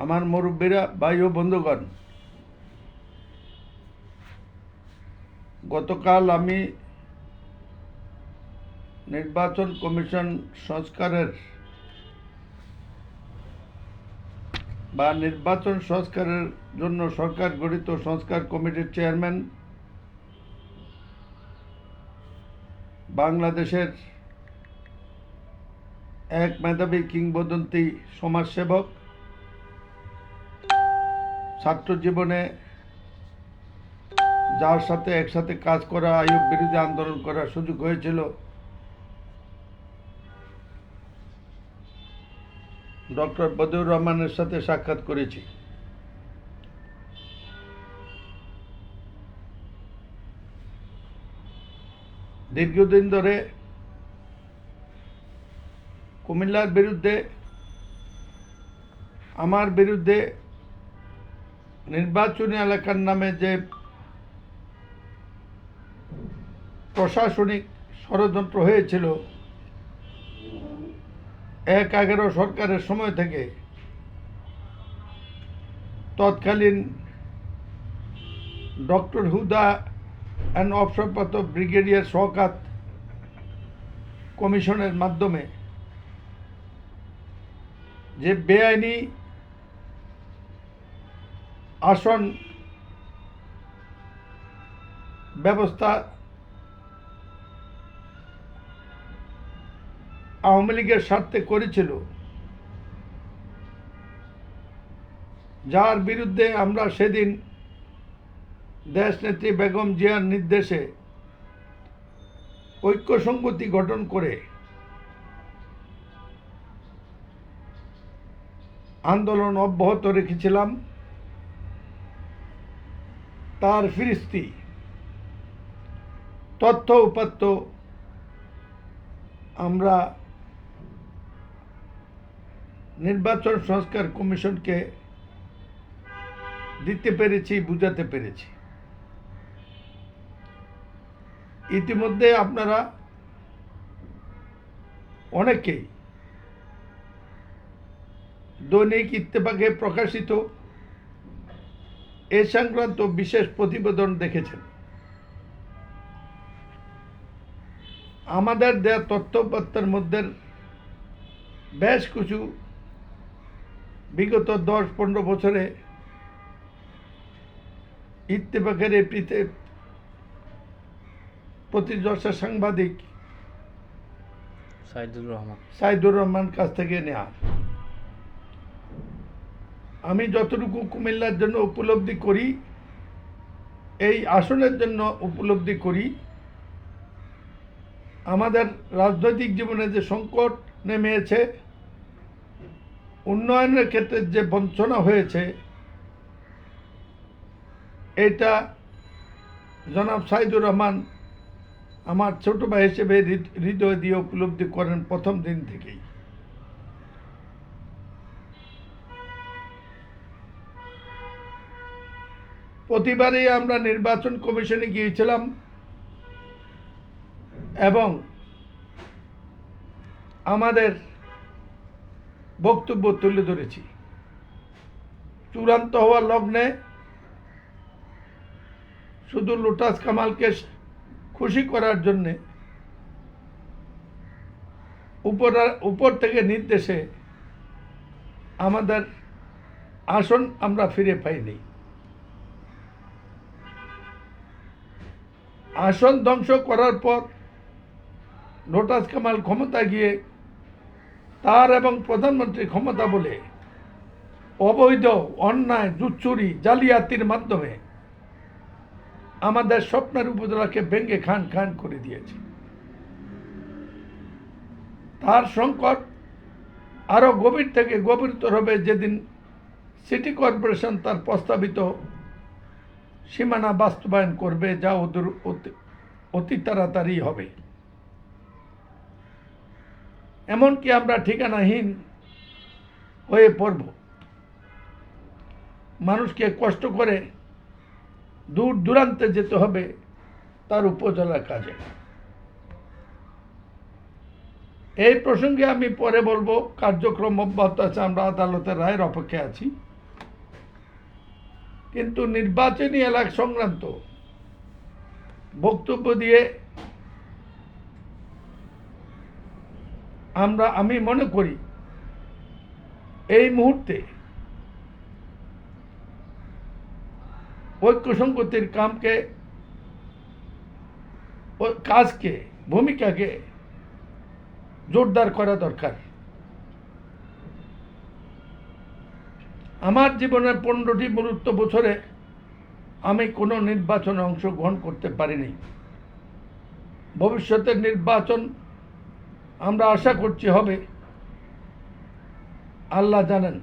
আমার মুরব্বীরা, ভাই ও বন্ধুগণ, গতকাল আমি নির্বাচন কমিশন সংস্কারের নির্বাচন সংস্কারের জন্য সরকার গঠিত সংস্কার কমিটির চেয়ারম্যান, বাংলাদেশের এক মেধাবী কিংবদন্তি সমাজসেবক, ছাত্র জীবনে যার সাথে একসাথে কাজ করা, আইয়ুব বিরোধী আন্দোলন করার সুযোগ হয়েছিল, ডক্টর বদিউর রহমানের সাথে সাক্ষাৎ করেছি। দীর্ঘদিন ধরে কুমিল্লার বিরুদ্ধে, আমার বিরুদ্ধে নির্বাচনী এলাকার নামে যে প্রশাসনিক ষড়যন্ত্র হয়েছিল ১/১১ সরকারের সময় থেকে, তৎকালীন ডক্টর হুদা অ্যান্ড অবসরপ্রাপ্ত ব্রিগেডিয়ার শওকত কমিশনের মাধ্যমে যে বেআইনি আসন ব্যবস্থা আওয়ামী লীগের স্বার্থে করেছিল, যার বিরুদ্ধে আমরা সেদিন দেশনেত্রী বেগম জিয়ার নির্দেশে ঐক্য সংহতি গঠন করে আন্দোলন অব্যাহত রেখেছিলাম, তার ফিরিস্তি তথ্য উপাত্ত আমরা নির্বাচন সংস্কার কমিশনকে দিতে পেরেছি, বুঝাতে পেরেছি। ইতিমধ্যে আপনারা অনেকেই দৈনিক ইত্তেফাকে প্রকাশিত এ সংক্রান্ত বিশেষ প্রতিবেদন দেখেছেন। আমাদের দেয়া তথ্যপত্রের মধ্যে বেশ কিছু বিগত 10-15 বছরে ইত্তেফাকের এই প্রতিষ্ঠা সাংবাদিক সাইদুর রহমান কাছ থেকে নেওয়া। আমি যতটুকু কুমিল্লার জন্য উপলব্ধি করি, এই আসনের জন্য উপলব্ধি করি, আমাদের রাজনৈতিক জীবনে যে সংকট নেমে এসেছে, উন্নয়নের ক্ষেত্রে যে বঞ্চনা হয়েছে, এটা জনাব সাইদুর রহমান আমার ছোট ভাই হিসেবে হৃদয় দিয়ে উপলব্ধি করেন প্রথম দিন থেকেই। প্রতিবারেই আমরা নির্বাচন কমিশনে গিয়েছিলাম এবং আমাদের বক্তব্য তুলে ধরেছি। চূড়ান্ত হওয়ার লগ্নে শুধু লোটাস কামালকে খুশি করার জন্যে উপর থেকে নির্দেশে আমাদের আসন আমরা ফিরে পাইনি। আসন ধ্বংস করার পর লোটাস কামাল ক্ষমতা গিয়ে তার এবং প্রধানমন্ত্রী ক্ষমতা বলে অবৈধ, অন্যায়, জুচ্চুরি, জালিয়াতির মাধ্যমে আমাদের স্বপ্নের উপজেলাকে ভেঙে খান খান করে দিয়েছে। তার সংকট আরো গভীর থেকে গভীরতর হবে যেদিন সিটি কর্পোরেশন তার প্রস্তাবিত সীমানা বাস্তবায়ন করবে, যা অতি তাড়াতাড়ি হবে। এমনকি আমরা ঠিকানাহীন হয়ে পড়ব। মানুষকে কষ্ট করে দূর দূরান্তে যেতে হবে তার উপজেলার কাজে। এই প্রসঙ্গে আমি পরে বলবো, কার্যক্রম অব্যাহত আছে, আমরা আদালতের রায়ের অপেক্ষায় আছি। কিন্তু নির্বাচনী এলাকা সংক্রান্ত বক্তব্য দিয়ে আমি মনে করি এই মুহূর্তে ঐক্য সংগতির কাজকে ভূমিকাকে জোরদার করা দরকার। আমার জীবনের 15টি মূলত বছরে আমি কোনো নির্বাচনে অংশগ্রহণ করতে পারিনি। ভবিষ্যতের নির্বাচন আমরা আশা করছি হবে, আল্লাহ জানেন।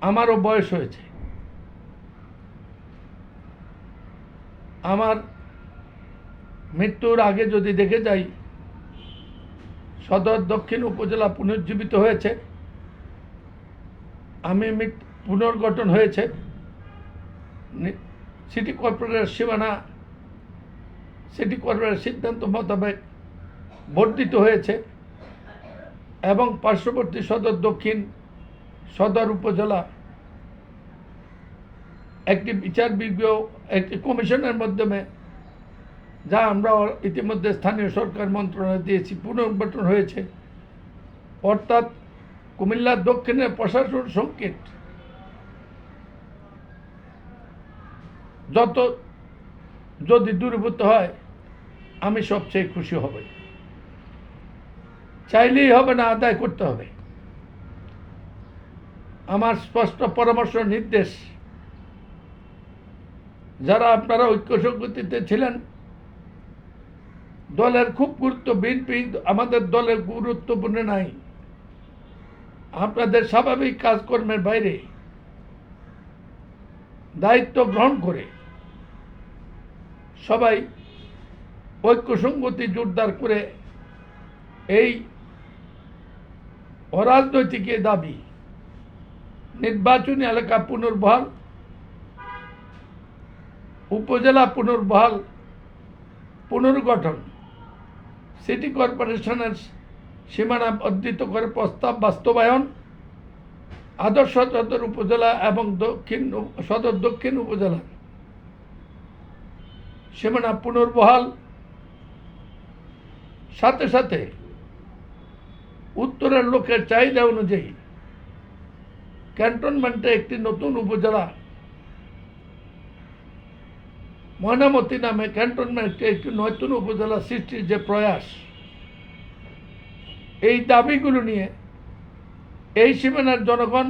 আমারও বয়স হয়েছে। আমার মৃত্যুর আগে যদি দেখে যাই, সদর দক্ষিণ উপজেলা পুনর্জীবিত হয়েছে, আমি পুনর্গঠন হয়েছে, সিটি কর্পোরেশনের সীমানা সিটি কর্পোরেশনের সিদ্ধান্ত মোতাবেক বর্ধিত হয়েছে এবং পার্শ্ববর্তী সদর দক্ষিণ সদর উপজেলা একটি বিচার বিজ্ঞ একটি কমিশনের মাধ্যমে, যা আমরা ইতিমধ্যে স্থানীয় সরকার মন্ত্রণালয়ে দিয়েছি, পুনর্গঠন হয়েছে। অর্থাৎ কুমিল্লার দক্ষিণের প্রশাসন সংকেত যদি দূরীভূত হয়, আমি সবচেয়ে খুশি হব। চাইলেই হবে না, আদায় করতে হবে। আমার স্পষ্ট পরামর্শ নির্দেশ, যারা আপনারা ঐক্য সংগতিতে ছিলেন, দলের খুব বিএনপি আমাদের দলের গুরুত্বপূর্ণ নাই। আপনাদের স্বাভাবিক কাজকর্মের বাইরে দায়িত্ব গ্রহণ করে সবাই ঐক্য সংগতি জোরদার করে এই অরাজনৈতিক দাবি, নির্বাচনী এলাকা পুনর্বহাল, উপজেলা পুনর্বহাল, পুনর্গঠন, সিটি কর্পোরেশনের সীমানা বর্ধিত করে প্রস্তাব বাস্তবায়ন, আদর্শ সদর উপজেলা এবং সদর দক্ষিণ উপজেলা সীমানা পুনর্বহাল, সাথে সাথে উত্তরের লোকের চাহিদা অনুযায়ী ক্যান্টনমেন্টে একটি নতুন উপজেলা, ময়নামতি নামে ক্যান্টনমেন্টে একটি নতুন উপজেলা সৃষ্টির যে প্রয়াস, এই দাবিগুলো নিয়ে এই সীমানার জনগণ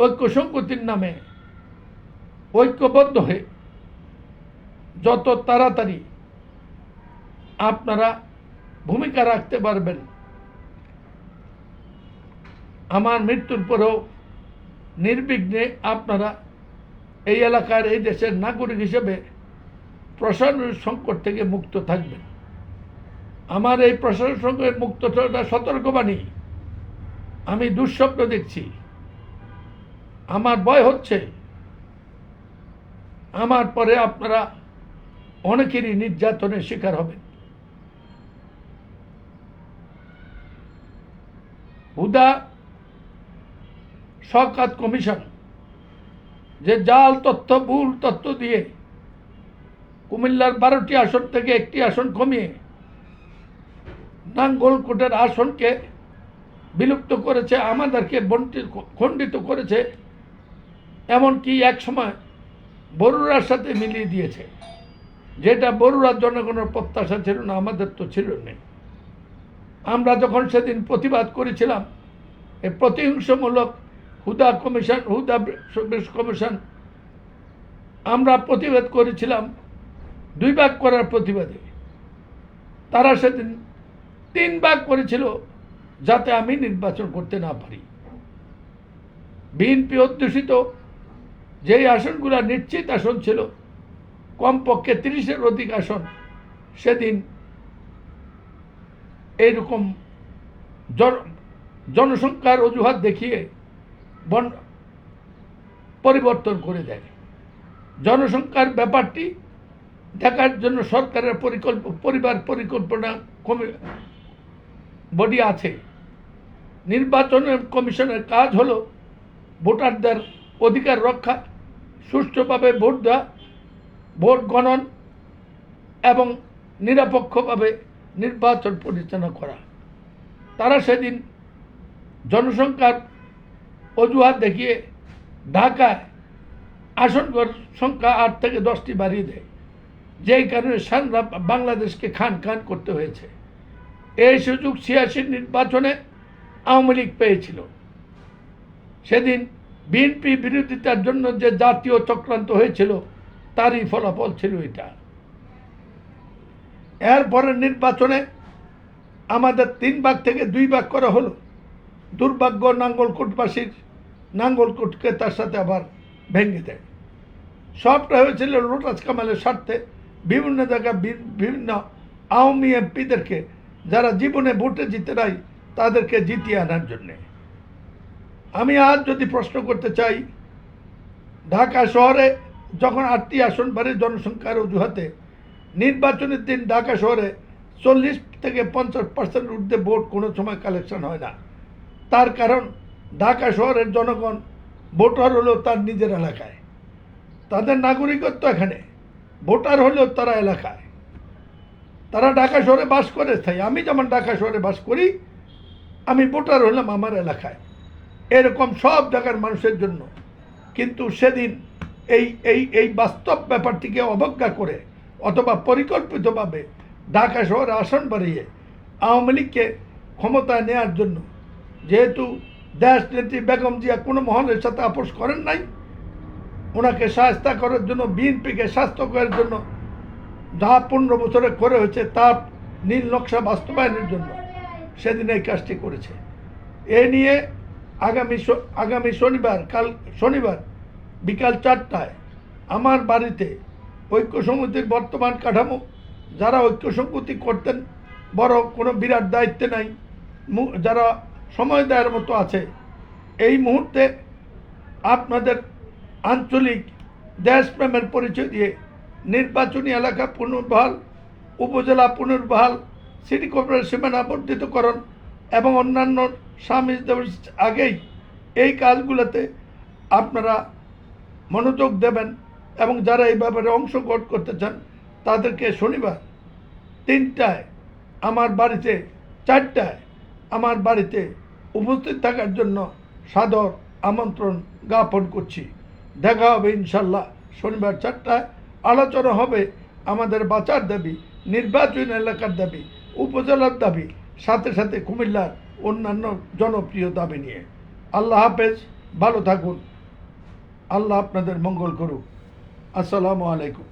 ঐক্য সংগতির নামে ঐক্যবদ্ধ হয়ে যত তাড়াতাড়ি আপনারা ভূমিকা রাখতে পারবেন, আমার মৃত্যুর পরেও নির্বিঘ্নে আপনারা এই এলাকার, এই দেশের নাগরিক হিসেবে প্রশাসনের সংকট থেকে মুক্ত থাকবেন। আমার এই প্রশাসন সংকট মুক্ত থাকাটা সতর্কবাণী। আমি দুঃস্বপ্ন দেখছি, আমার ভয় হচ্ছে আমার পরে আপনারা অনেকেরই নির্যাতনের শিকার হবেন। হুদা শওকত কমিশন যে জাল তথ্য, ভুল তথ্য দিয়ে কুমিল্লার 12টি আসন থেকে একটি আসন কমিয়ে নাঙ্গলকোটের আসনকে বিলুপ্ত করেছে, আমাদেরকে খণ্ডিত করেছে, এমনকি এক সময় বরুড়ার সাথে মিলিয়ে দিয়েছে, যেটা বরুড়ার জনগণের প্রত্যাশা ছিল না, আমাদের তো ছিল না। আমরা যখন সেদিন প্রতিবাদ করেছিলাম, এই প্রতিহিংসামূলক হুদা কমিশন আমরা প্রতিবাদ করেছিলাম 2 ভাগ করার প্রতিবাদে। তারা সেদিন 3 ভাগ করেছিল যাতে আমি নির্বাচন করতে না পারি। বিএনপি অধ্যুষিত যেই আসনগুলো নিশ্চিত আসন ছিল, কমপক্ষে 30-এর অধিক আসন, সেদিন এইরকম জনসংখ্যার অজুহাত দেখিয়ে পরিবর্তন করে দেয়। জনসংখ্যার ব্যাপারটি দেখার জন্য সরকারের পরিবার পরিকল্পনা বডি আছে, নির্বাচন কমিশনের কাজ হলো ভোটারদের অধিকার রক্ষা, সুষ্ঠুভাবে ভোট দেওয়া, ভোট গণন এবং নিরপেক্ষভাবে নির্বাচন পরিচালনা করা। তারা সেদিন জনসংখ্যার অজুহাত দেখিয়ে ঢাকায় আসন সংখ্যা 8 থেকে 10টি বাড়িয়ে দেয়, যেই কারণে সারা বাংলাদেশকে খান খান করতে হয়েছে। এই সুযোগ 86 নির্বাচনে আওয়ামী লীগ পেয়েছিল। সেদিন বিএনপি বিরোধিতার জন্য যে জাতীয় চক্রান্ত হয়েছিল তারই ফলাফল ছিল এটা। এরপরে নির্বাচনে আমাদের 3 ভাগ থেকে 2 ভাগ করা হলো। দুর্ভাগ্য নাঙ্গলকোটবাসীর, নাঙ্গলকোটকে তার সাথে আবার ভেঙে দেয়। সবটা হয়েছিল লোটাস কামালের স্বার্থে, বিভিন্ন জায়গায় বিভিন্ন আওয়ামী এমপিদেরকে যারা জীবনে ভোটে জিতে নাই তাদেরকে জিতিয়ে আনার জন্যে। আমি আজ যদি প্রশ্ন করতে চাই, ঢাকা শহরে যখন 8টি আসন বাড়ে জনসংখ্যার অজুহাতে নির্বাচনের দিন ঢাকা শহরে 40 থেকে 50% ঊর্ধ্বে ভোট কোনো সময় কালেকশন হয় না। তার কারণ ঢাকা শহরের জনগণ ভোটার হলেও তার নিজের এলাকায়, তাদের নাগরিকত্ব এখানে, ভোটার হলেও তারা এলাকায়, তারা ঢাকা শহরে বাস করে। তাই আমি যেমন ঢাকা শহরে বাস করি, আমি ভোটার হলাম আমার এলাকায়। এরকম সব জায়গার মানুষের জন্য। কিন্তু সেদিন এই বাস্তব ব্যাপারটিকে অবজ্ঞা করে অথবা পরিকল্পিতভাবে ঢাকা শহরে আসন বাড়িয়ে আওয়ামী লীগকে ক্ষমতায় নেওয়ার জন্য, যেহেতু দেশ নেত্রী বেগম জিয়া কোনো মহলের সাথে আপোষ করেন নাই, ওনাকে শায়েস্তা করার জন্য, বিএনপিকে স্বাস্থ্য করার জন্য যা 15 বছরে করে হয়েছে তার নীল নকশা বাস্তবায়নের জন্য সেদিন এই কাজটি করেছে। এ নিয়ে আগামী শনিবার বিকাল 4টায় আমার বাড়িতে ঐক্য সমিতির বর্তমান কাঠামো, যারা ঐক্য সংহতি করতেন, বড় কোনো বিরাট দায়িত্বে নাই, যারা সময় দেওয়ার মতো আছে, এই মুহূর্তে আপনাদের আঞ্চলিক দেশপ্রেমের পরিচয় দিয়ে নির্বাচনী এলাকা পুনর্বহাল, উপজেলা পুনর্বহাল, সিটি কর্পোরেশন সীমানা বর্ধিতকরণ এবং অন্যান্য সামিল আগেই এই কাজগুলোতে আপনারা মনোযোগ দেবেন এবং যারা এই ব্যাপারে অংশগ্রহণ করতে চান তাদেরকে শনিবার 3টায় আমার বাড়িতে, 4টায় আমার বাড়িতে উপস্থিত থাকার জন্য সাদর আমন্ত্রণ জ্ঞাপন করছি। দেখা হবে ইনশাল্লাহ শনিবার 4টায়। আলোচনা হবে আমাদের বাঁচার দাবি, নির্বাচনী এলাকার দাবি, উপজেলার দাবি, সাথে সাথে কুমিল্লার অন্যান্য জনপ্রিয় দাবি নিয়ে। আল্লাহ হাফেজ, ভালো থাকুন, আল্লাহ আপনাদের মঙ্গল করুক। আসসালামু আলাইকুম।